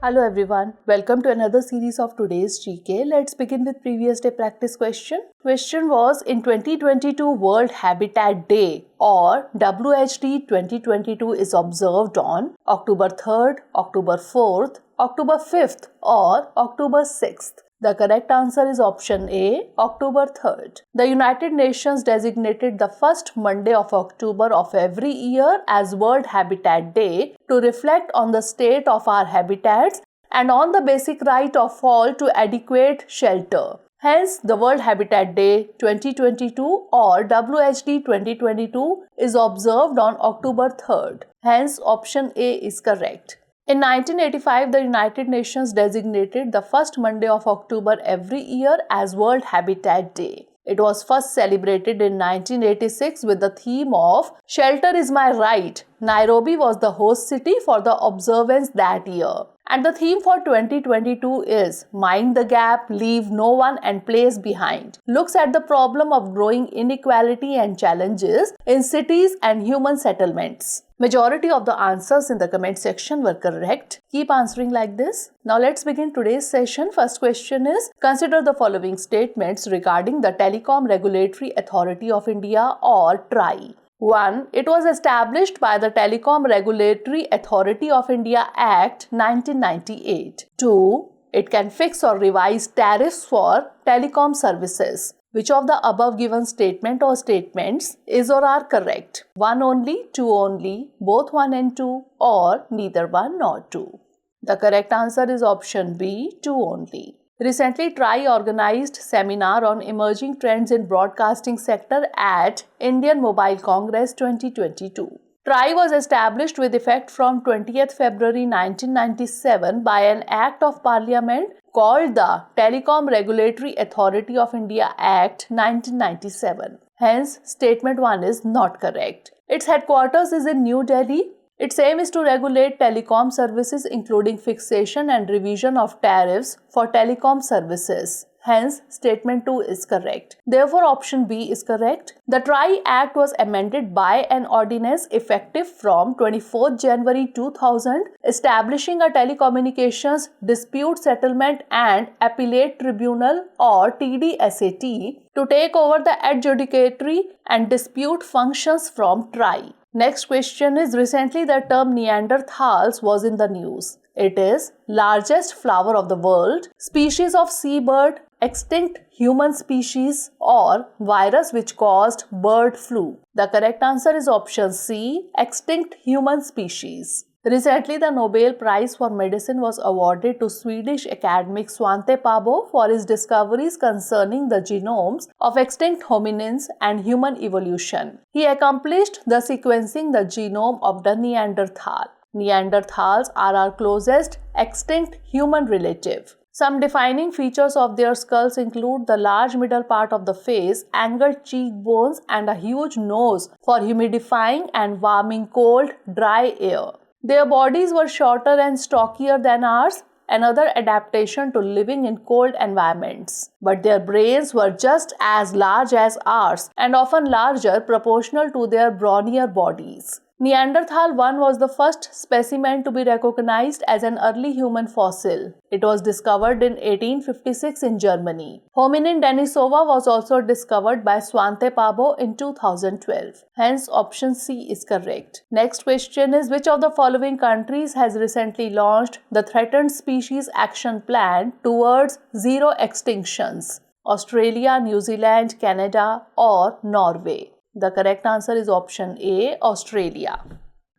Hello everyone, welcome to another series of today's GK. Let's begin with previous day practice question. Question was, in 2022 World Habitat Day or WHD 2022 is observed on October 3rd, October 4th, October 5th or October 6th. The correct answer is option A, October 3rd. The United Nations designated the first Monday of October of every year as World Habitat Day to reflect on the state of our habitats and on the basic right of all to adequate shelter. Hence, the World Habitat Day 2022 or WHD 2022 is observed on October 3rd. Hence, option A is correct. In 1985, the United Nations designated the first Monday of October every year as World Habitat Day. It was first celebrated in 1986 with the theme of Shelter is My Right. Nairobi was the host city for the observance that year. And the theme for 2022 is Mind the Gap, Leave No One and Place Behind. Looks at the problem of growing inequality and challenges in cities and human settlements. Majority of the answers in the comment section were correct. Keep answering like this. Now let's begin today's session. First question is, consider the following statements regarding the Telecom Regulatory Authority of India or TRAI. 1. It was established by the Telecom Regulatory Authority of India Act 1998. 2. It can fix or revise tariffs for telecom services. Which of the above given statement or statements is or are correct? 1 only, 2 only, both 1 and 2 or neither 1 nor 2. The correct answer is option B, 2 only. Recently, TRAI organized seminar on emerging trends in broadcasting sector at Indian Mobile Congress 2022. TRAI was established with effect from 20th February 1997 by an Act of Parliament called the Telecom Regulatory Authority of India Act 1997. Hence, statement 1 is not correct. Its headquarters is in New Delhi. Its aim is to regulate telecom services including fixation and revision of tariffs for telecom services. Hence, statement 2 is correct. Therefore, option B is correct. The TRAI Act was amended by an ordinance effective from 24 January 2000 establishing a Telecommunications Dispute Settlement and Appellate Tribunal or TDSAT to take over the adjudicatory and dispute functions from TRAI. Next question is, recently the term Neanderthals was in the news. It is largest flower of the world, species of seabird, extinct human species or virus which caused bird flu. The correct answer is option C, extinct human species. Recently, the Nobel Prize for Medicine was awarded to Swedish academic Svante Pääbo for his discoveries concerning the genomes of extinct hominins and human evolution. He accomplished the sequencing the genome of the Neanderthal. Neanderthals are our closest extinct human relative. Some defining features of their skulls include the large middle part of the face, angled cheekbones, and a huge nose for humidifying and warming cold, dry air. Their bodies were shorter and stockier than ours, another adaptation to living in cold environments. But their brains were just as large as ours and often larger proportional to their brawnier bodies. Neanderthal 1 was the first specimen to be recognized as an early human fossil. It was discovered in 1856 in Germany. Hominin denisova was also discovered by Svante Pääbo in 2012. Hence, option C is correct. Next question is, which of the following countries has recently launched the Threatened Species Action Plan towards zero extinctions? Australia, New Zealand, Canada, or Norway? The correct answer is option A, Australia.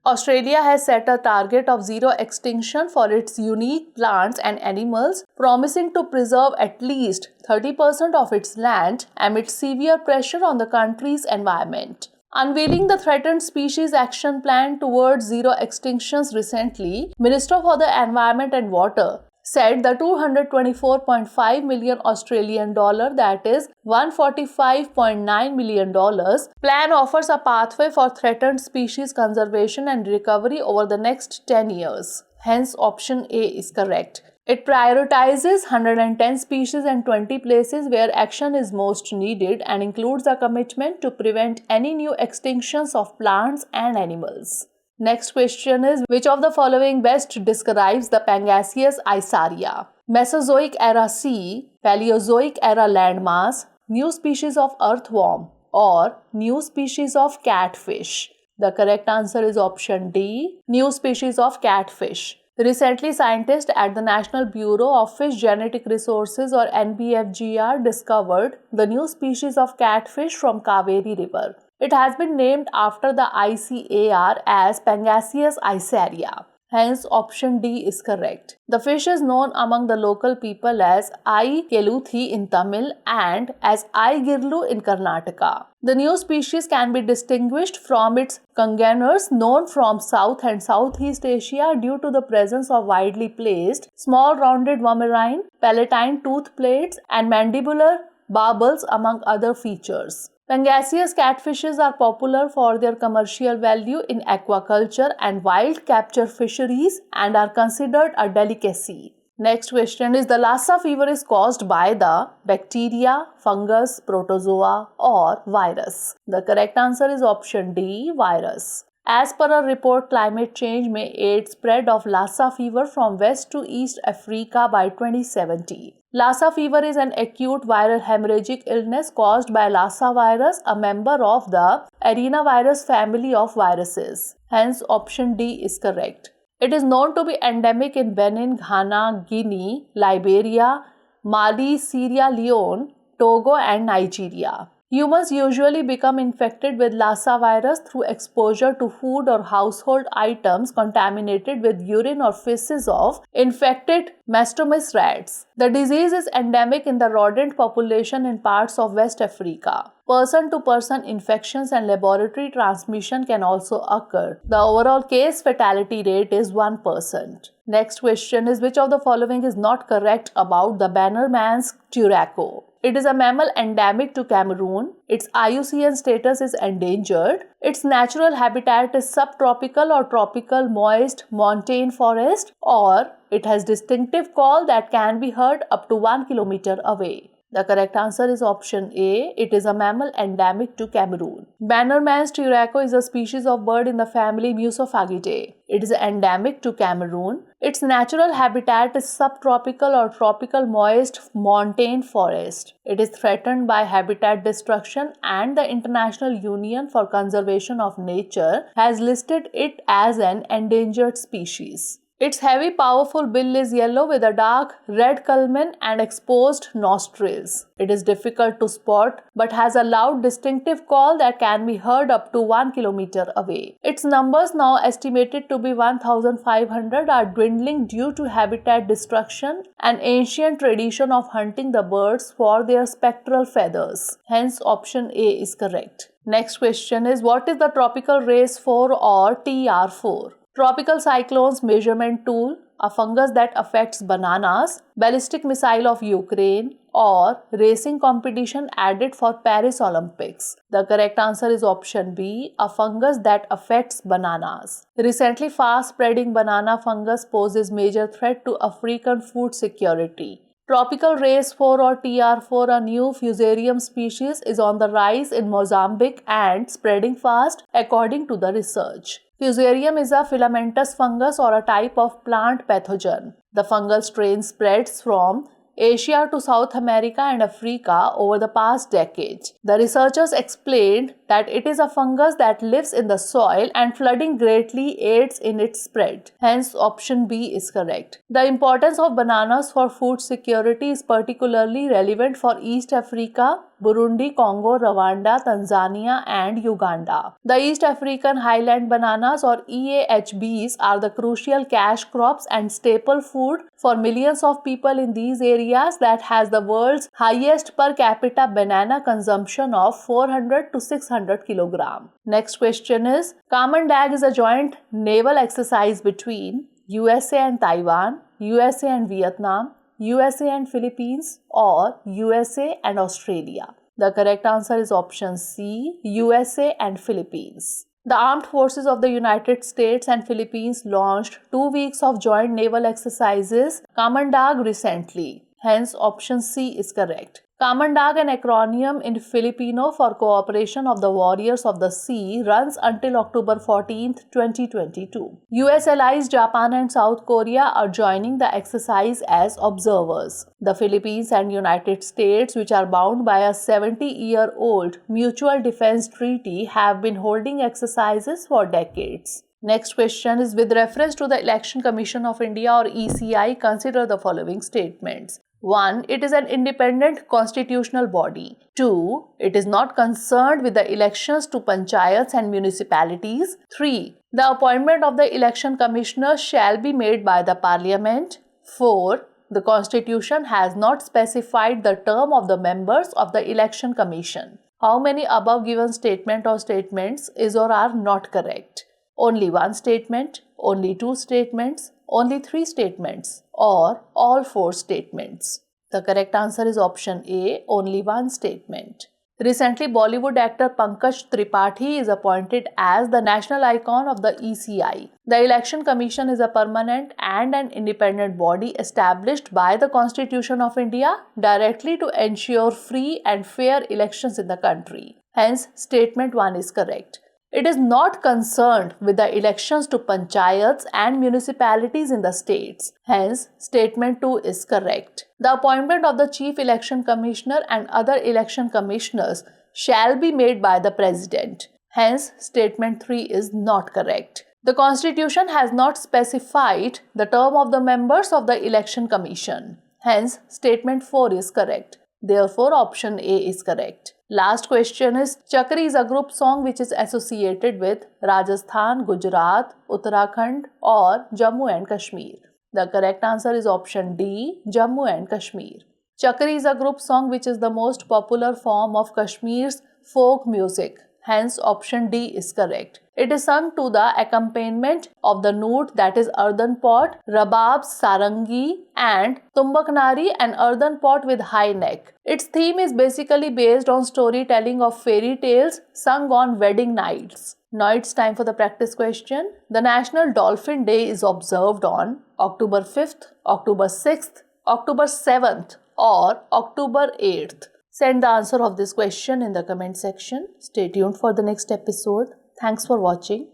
Australia has set a target of zero extinction for its unique plants and animals, promising to preserve at least 30% of its land amid severe pressure on the country's environment. Unveiling the Threatened Species Action Plan towards zero extinctions recently, Minister for the Environment and Water said the 224.5 million Australian dollar, that is $145.9 million plan offers a pathway for threatened species conservation and recovery over the next 10 years. Hence, option A is correct. It prioritizes 110 species and 20 places where action is most needed and includes a commitment to prevent any new extinctions of plants and animals. Next question is, which of the following best describes the Pangasius aisaria? Mesozoic era sea, Paleozoic era landmass, new species of earthworm, or new species of catfish? The correct answer is option D, new species of catfish. Recently, scientists at the National Bureau of Fish Genetic Resources or NBFGR discovered the new species of catfish from Kaveri River. It has been named after the ICAR as Pangasius aisaria. Hence, option D is correct. The fish is known among the local people as I Keluthi in Tamil and as I Girlu in Karnataka. The new species can be distinguished from its congeners known from South and Southeast Asia due to the presence of widely placed, small rounded vomerine, palatine tooth plates, and mandibular barbels among other features. Pangasius catfishes are popular for their commercial value in aquaculture and wild capture fisheries and are considered a delicacy. Next question is, the Lassa fever is caused by the bacteria, fungus, protozoa, or virus? The correct answer is option D, virus. As per a report, climate change may aid spread of Lassa fever from West to East Africa by 2070. Lassa fever is an acute viral hemorrhagic illness caused by Lassa virus, a member of the arenavirus family of viruses. Hence, option D is correct. It is known to be endemic in Benin, Ghana, Guinea, Liberia, Mali, Sierra Leone, Togo, and Nigeria. Humans usually become infected with Lassa virus through exposure to food or household items contaminated with urine or feces of infected Mastomys rats. The disease is endemic in the rodent population in parts of West Africa. Person-to-person infections and laboratory transmission can also occur. The overall case fatality rate is 1%. Next question is, which of the following is not correct about the Bannerman's turako? It is a mammal endemic to Cameroon. Its IUCN status is endangered. Its natural habitat is subtropical or tropical moist montane forest, or it has distinctive call that can be heard up to 1 kilometer away. The correct answer is option A. It is a mammal endemic to Cameroon. Bannerman's turako is a species of bird in the family Musophagidae. It is endemic to Cameroon. Its natural habitat is subtropical or tropical moist montane forest. It is threatened by habitat destruction, and the International Union for Conservation of Nature has listed it as an endangered species. Its heavy, powerful bill is yellow with a dark red culmen and exposed nostrils. It is difficult to spot but has a loud, distinctive call that can be heard up to 1 kilometer away. Its numbers, now estimated to be 1,500, are dwindling due to habitat destruction and ancient tradition of hunting the birds for their spectral feathers. Hence, option A is correct. Next question is, what is the tropical race 4 or TR4? Tropical cyclones measurement tool, a fungus that affects bananas, ballistic missile of Ukraine, or racing competition added for Paris Olympics. The correct answer is option B, a fungus that affects bananas. Recently, fast-spreading banana fungus poses major threat to African food security. Tropical race 4 or TR4, a new fusarium species, is on the rise in Mozambique and spreading fast according to the research. Fusarium is a filamentous fungus or a type of plant pathogen. The fungal strain spreads from Asia to South America and Africa over the past decades. The researchers explained that it is a fungus that lives in the soil and flooding greatly aids in its spread. Hence, option B is correct. The importance of bananas for food security is particularly relevant for East Africa, Burundi, Congo, Rwanda, Tanzania, and Uganda. The East African highland bananas or EAHBs are the crucial cash crops and staple food for millions of people in these areas that has the world's highest per capita banana consumption of 400 to 600 kg. Next question is, Kamandag is a joint naval exercise between USA and Taiwan, USA and Vietnam, USA and Philippines, or USA and Australia. The correct answer is option C, USA and Philippines. The armed forces of the United States and Philippines launched 2 weeks of joint naval exercises Kamandag recently. Hence, option C is correct. Kamandag, an acronym in Filipino for Cooperation of the Warriors of the Sea, runs until October 14, 2022. US allies Japan and South Korea are joining the exercise as observers. The Philippines and United States, which are bound by a 70-year-old mutual defense treaty, have been holding exercises for decades. Next question is, with reference to the Election Commission of India or ECI, consider the following statements. 1. It is an independent constitutional body. 2. It is not concerned with the elections to panchayats and municipalities. 3. The appointment of the election commissioner shall be made by the parliament. 4. The constitution has not specified the term of the members of the election commission. How many above given statement or statements is or are not correct? Only one statement, only two statements, only three statements, or all four statements? The correct answer is option A, only one statement. Recently, Bollywood actor Pankaj Tripathi is appointed as the national icon of the ECI. The Election Commission is a permanent and an independent body established by the Constitution of India directly to ensure free and fair elections in the country. Hence, statement 1 is correct. It is not concerned with the elections to panchayats and municipalities in the states. Hence, statement 2 is correct. The appointment of the Chief Election Commissioner and other election commissioners shall be made by the President. Hence, statement 3 is not correct. The Constitution has not specified the term of the members of the Election Commission. Hence, statement 4 is correct. Therefore, option A is correct. Last question is, Chakri is a group song which is associated with Rajasthan, Gujarat, Uttarakhand or Jammu and Kashmir. The correct answer is option D, Jammu and Kashmir. Chakri is a group song which is the most popular form of Kashmir's folk music. Hence, option D is correct. It is sung to the accompaniment of the nut, that is earthen pot, rabab, sarangi and tumbaknari, an earthen pot with high neck. Its theme is basically based on storytelling of fairy tales sung on wedding nights. Now it's time for the practice question. The National Dolphin Day is observed on October 5th, October 6th, October 7th or October 8th. Send the answer of this question in the comment section. Stay tuned for the next episode. Thanks for watching.